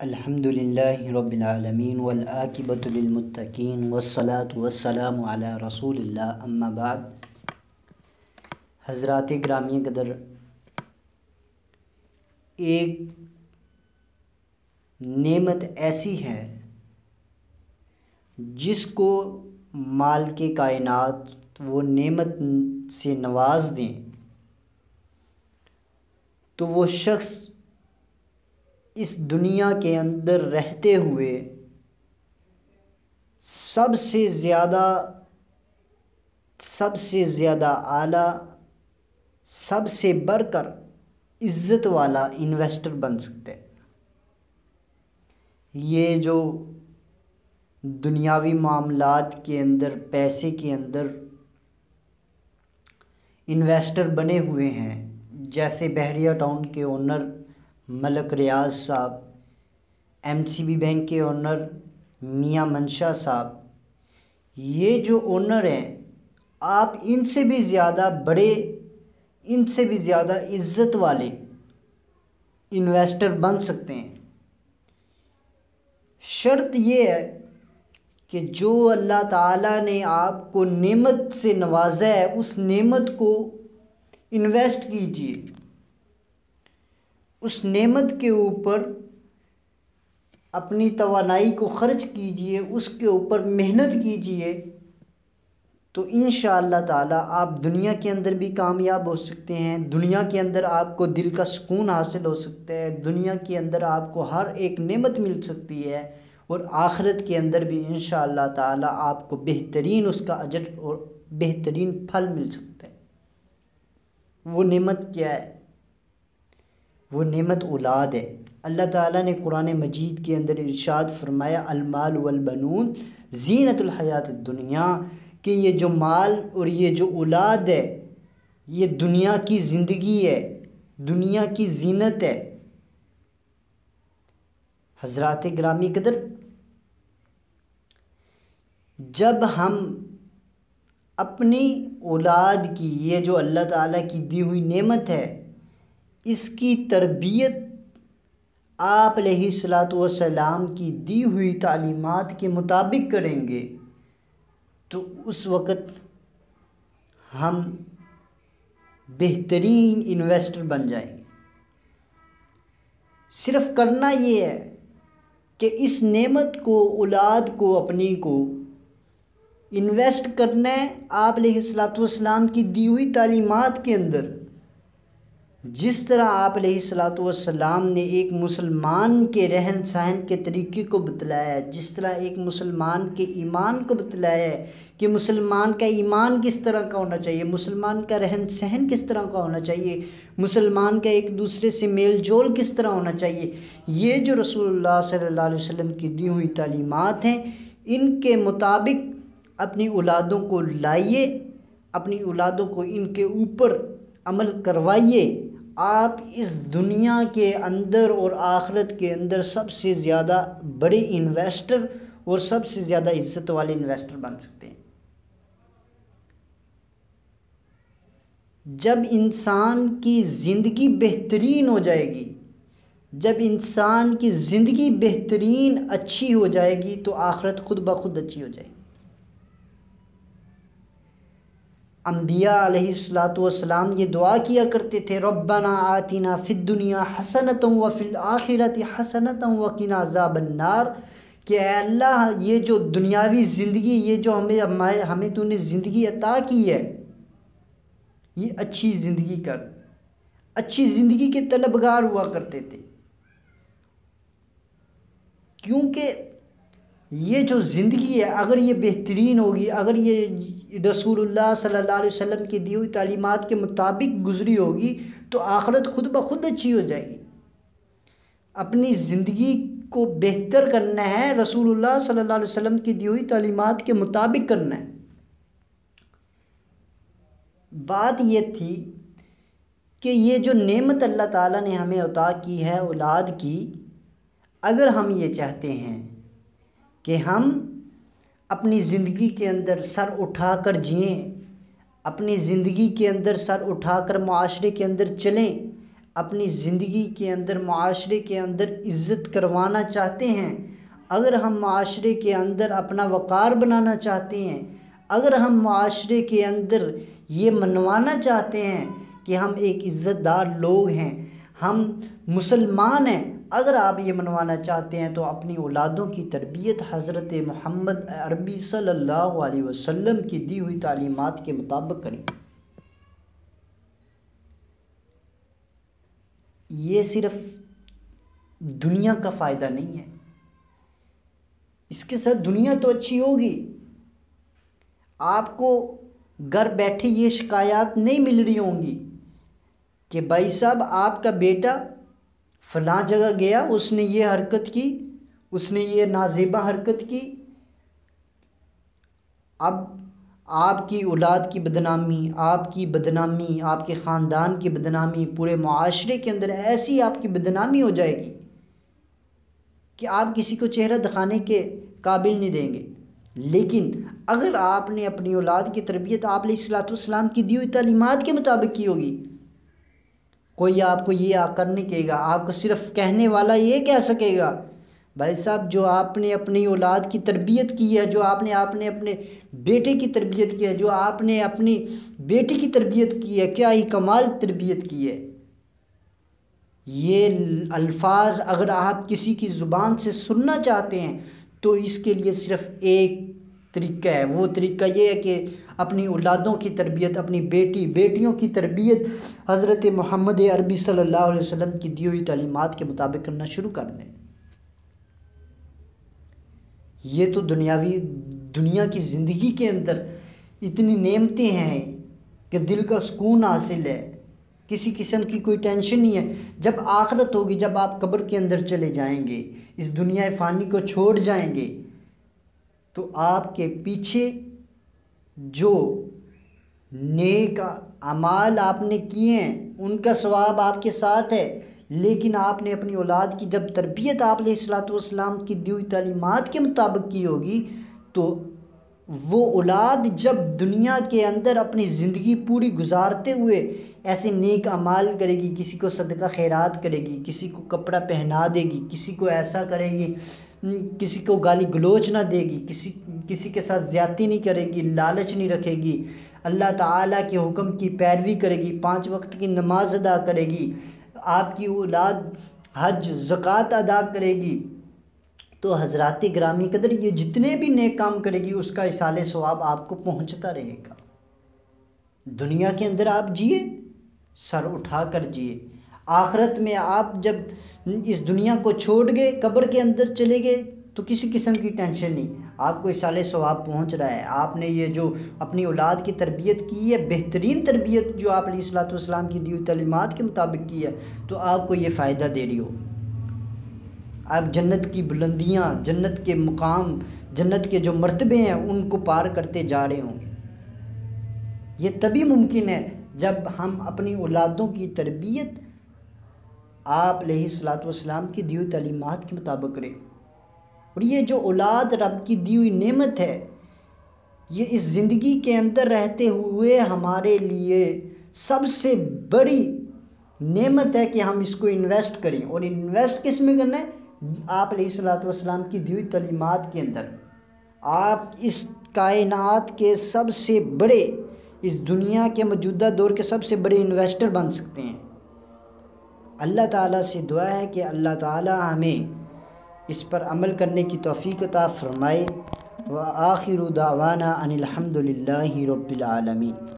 الحمد للہ رب العالمین والعاقبۃ للمتقین والصلاة والسلام علی رسول اللہ اما بعد۔ حضرات گرامی قدر، ایک نعمت ایسی ہے جس کو مال کے کائنات وہ نعمت سے نواز دیں تو وہ شخص اس دنیا کے اندر رہتے ہوئے سب سے زیادہ اعلیٰ، سب سے بڑھ کر عزت والا انویسٹر بن سکتے ہیں۔ یہ جو دنیاوی معاملات کے اندر پیسے کے اندر انویسٹر بنے ہوئے ہیں، جیسے بحریہ ٹاؤن کے اونر ملک ریاض صاحب، MCB بینک کے اونر میاں منشا صاحب، یہ جو اونر ہیں آپ ان سے بھی زیادہ بڑے، ان سے بھی زیادہ عزت والے انویسٹر بن سکتے ہیں۔ شرط یہ ہے کہ جو اللہ تعالیٰ نے آپ کو نعمت سے نوازا ہے اس نعمت کو انویسٹ کیجیے، اس نعمت کے اوپر اپنی توانائی کو خرچ کیجیے، اس کے اوپر محنت کیجیے، تو انشاءاللہ تعالیٰ آپ دنیا کے اندر بھی کامیاب ہو سکتے ہیں، دنیا کے اندر آپ کو دل کا سکون حاصل ہو سکتا ہے، دنیا کے اندر آپ کو ہر ایک نعمت مل سکتی ہے، اور آخرت کے اندر بھی انشاءاللہ تعالیٰ آپ کو بہترین اس کا اجر اور بہترین پھل مل سکتا ہے۔ وہ نعمت کیا ہے؟ وہ نعمت اولاد ہے۔ اللہ تعالیٰ نے قرآن مجید کے اندر ارشاد فرمایا المال والبنون زینت الحیات الدنیا، کہ یہ جو مال اور یہ جو اولاد ہے یہ دنیا کی زندگی ہے، دنیا کی زینت ہے۔ حضرات گرامی قدر، جب ہم اپنی اولاد کی، یہ جو اللہ تعالیٰ کی دی ہوئی نعمت ہے، اس کی تربیت آپ علیہ الصلاۃ والسلام کی دی ہوئی تعلیمات کے مطابق کریں گے تو اس وقت ہم بہترین انویسٹر بن جائیں گے۔ صرف کرنا یہ ہے کہ اس نعمت کو، اولاد کو، اپنی کو انویسٹ کرنا ہے آپ علیہ الصلاۃ والسلام کی دی ہوئی تعلیمات کے اندر۔ جس طرح آپ علیہ الصلاۃ والسلام نے ایک مسلمان کے رہن سہن کے طریقے کو بتلایا ہے، جس طرح ایک مسلمان کے ایمان کو بتلایا ہے کہ مسلمان کا ایمان کس طرح کا ہونا چاہیے، مسلمان کا رہن سہن کس طرح کا ہونا چاہیے، مسلمان کا ایک دوسرے سے میل جول کس طرح ہونا چاہیے، یہ جو رسول اللہ صلی اللہ علیہ وسلم کی دی ہوئی تعلیمات ہیں، ان کے مطابق اپنی اولادوں کو لائیے، اپنی اولادوں کو ان کے اوپر عمل کروائیے۔ آپ اس دنیا کے اندر اور آخرت کے اندر سب سے زیادہ بڑے انویسٹر اور سب سے زیادہ عزت والے انویسٹر بن سکتے ہیں۔ جب انسان کی زندگی بہترین ہو جائے گی، جب انسان کی زندگی بہترین اچھی ہو جائے گی تو آخرت خود بخود اچھی ہو جائے گی۔ انبیاء علیہ الصلاۃ والسلام یہ دعا کیا کرتے تھے ربنا آتنا فی الدنیا حسنۃ وفی الآخرۃ حسنۃ وقنا عذاب النار، کہ اے اللہ یہ جو دنیاوی زندگی، یہ جو ہمیں تو نے زندگی عطا کی ہے، یہ اچھی زندگی کر، اچھی زندگی کے طلبگار ہوا کرتے تھے، کیونکہ یہ جو زندگی ہے اگر یہ بہترین ہوگی، اگر یہ رسول اللہ صلی اللہ علیہ وسلم کی دی ہوئی تعلیمات کے مطابق گزری ہوگی تو آخرت خود بخود اچھی ہو جائے گی۔ اپنی زندگی کو بہتر کرنا ہے، رسول اللہ صلی اللہ علیہ وسلم کی دی ہوئی تعلیمات کے مطابق کرنا ہے۔ بات یہ تھی کہ یہ جو نعمت اللہ تعالیٰ نے ہمیں عطا کی ہے اولاد کی، اگر ہم یہ چاہتے ہیں کہ ہم اپنی زندگی کے اندر سر اٹھا کر جئیں، اپنی زندگی کے اندر سر اٹھا کر معاشرے کے اندر چلیں، اپنی زندگی کے اندر، معاشرے کے اندر عزت کروانا چاہتے ہیں، اگر ہم معاشرے کے اندر اپنا وقار بنانا چاہتے ہیں، اگر ہم معاشرے کے اندر یہ منوانا چاہتے ہیں کہ ہم ایک عزت دار لوگ ہیں، ہم مسلمان ہیں، اگر آپ یہ منوانا چاہتے ہیں تو اپنی اولادوں کی تربیت حضرت محمد عربی صلی اللہ علیہ وسلم کی دی ہوئی تعلیمات کے مطابق کریں۔ یہ صرف دنیا کا فائدہ نہیں ہے، اس کے ساتھ دنیا تو اچھی ہوگی، آپ کو گھر بیٹھے یہ شکایات نہیں مل رہی ہوں گی کہ بھائی صاحب آپ کا بیٹا فلاں جگہ گیا، اس نے یہ حرکت کی، اس نے یہ نازیبہ حرکت کی۔ اب آپ کی اولاد کی بدنامی، آپ کی بدنامی، آپ کے خاندان کی بدنامی، پورے معاشرے کے اندر ایسی آپ کی بدنامی ہو جائے گی کہ آپ کسی کو چہرہ دکھانے کے قابل نہیں رہیں گے۔ لیکن اگر آپ نے اپنی اولاد کی تربیت آپ علیہ الصلوۃ والسلام کی دی ہوئی تعلیمات کے مطابق کی ہوگی، کوئی آپ کو یہ آ کر نہیں کہے گا، آپ کو صرف کہنے والا یہ کہہ سکے گا بھائی صاحب جو آپ نے اپنی اولاد کی تربیت کی ہے، جو آپ نے اپنے بیٹے کی تربیت کی ہے، جو آپ نے اپنی بیٹی کی تربیت کی ہے، کیا ہی کمال تربیت کی ہے۔ یہ الفاظ اگر آپ کسی کی زبان سے سننا چاہتے ہیں تو اس کے لیے صرف ایک طریقہ ہے، وہ طریقہ یہ ہے کہ اپنی اولادوں کی تربیت، اپنی بیٹیوں کی تربیت حضرت محمد عربی صلی اللہ علیہ وسلم کی دی ہوئی تعلیمات کے مطابق کرنا شروع کر دیں۔ یہ تو دنیا کی زندگی کے اندر اتنی نعمتیں ہیں کہ دل کا سکون حاصل ہے، کسی قسم کی کوئی ٹینشن نہیں ہے۔ جب آخرت ہوگی، جب آپ قبر کے اندر چلے جائیں گے، اس دنیا فانی کو چھوڑ جائیں گے، تو آپ کے پیچھے جو نیک اعمال آپ نے کیے ہیں ان کا ثواب آپ کے ساتھ ہے، لیکن آپ نے اپنی اولاد کی جب تربیت آپ علیہ الصلوۃ والسلام کی دی ہوئی تعلیمات کے مطابق کی ہوگی تو وہ اولاد جب دنیا کے اندر اپنی زندگی پوری گزارتے ہوئے ایسے نیک اعمال کرے گی، کسی کو صدقہ خیرات کرے گی، کسی کو کپڑا پہنا دے گی، کسی کو ایسا کرے گی، کسی کو گالی گلوچ نہ دے گی، کسی کے ساتھ زیادتی نہیں کرے گی، لالچ نہیں رکھے گی، اللہ تعالیٰ کے حکم کی پیروی کرے گی، 5 وقت کی نماز ادا کرے گی، آپ کی اولاد حج زکوٰۃ ادا کرے گی، تو حضرات گرامی قدر یہ جتنے بھی نیک کام کرے گی اس کا ایصال ثواب آپ کو پہنچتا رہے گا۔ دنیا کے اندر آپ جیے، سر اٹھا کر جیے، آخرت میں آپ جب اس دنیا کو چھوڑ گئے، قبر کے اندر چلے گئے تو کسی قسم کی ٹینشن نہیں، آپ کو ایصال ثواب پہنچ رہا ہے۔ آپ نے یہ جو اپنی اولاد کی تربیت کی ہے، بہترین تربیت جو آپ علیہ الصلوۃ والسلام کی دی ہوئی تعلیمات کے مطابق کی ہے، تو آپ کو یہ فائدہ دے رہی ہو۔ آپ جنت کی بلندیاں، جنت کے مقام، جنت کے جو مرتبے ہیں ان کو پار کرتے جا رہے ہوں گے۔ یہ تبھی ممکن ہے جب ہم اپنی اولادوں کی تربیت آپ علیہ الصلوۃ والسلام کی دی ہوئی تعلیمات کے مطابق کریں۔ اور یہ جو اولاد رب کی دی ہوئی نعمت ہے، یہ اس زندگی کے اندر رہتے ہوئے ہمارے لیے سب سے بڑی نعمت ہے کہ ہم اس کو انویسٹ کریں۔ اور انویسٹ کس میں کرنا ہے؟ آپ علیہ الصلوۃ والسلام کی دی ہوئی تعلیمات کے اندر۔ آپ اس کائنات کے سب سے بڑے، اس دنیا کے موجودہ دور کے سب سے بڑے انویسٹر بن سکتے ہیں۔ اللہ تعالیٰ سے دعا ہے کہ اللہ تعالیٰ ہمیں اس پر عمل کرنے کی توفیق عطا فرمائے۔ وآخر دعوانا ان الحمد للہ رب العالمین۔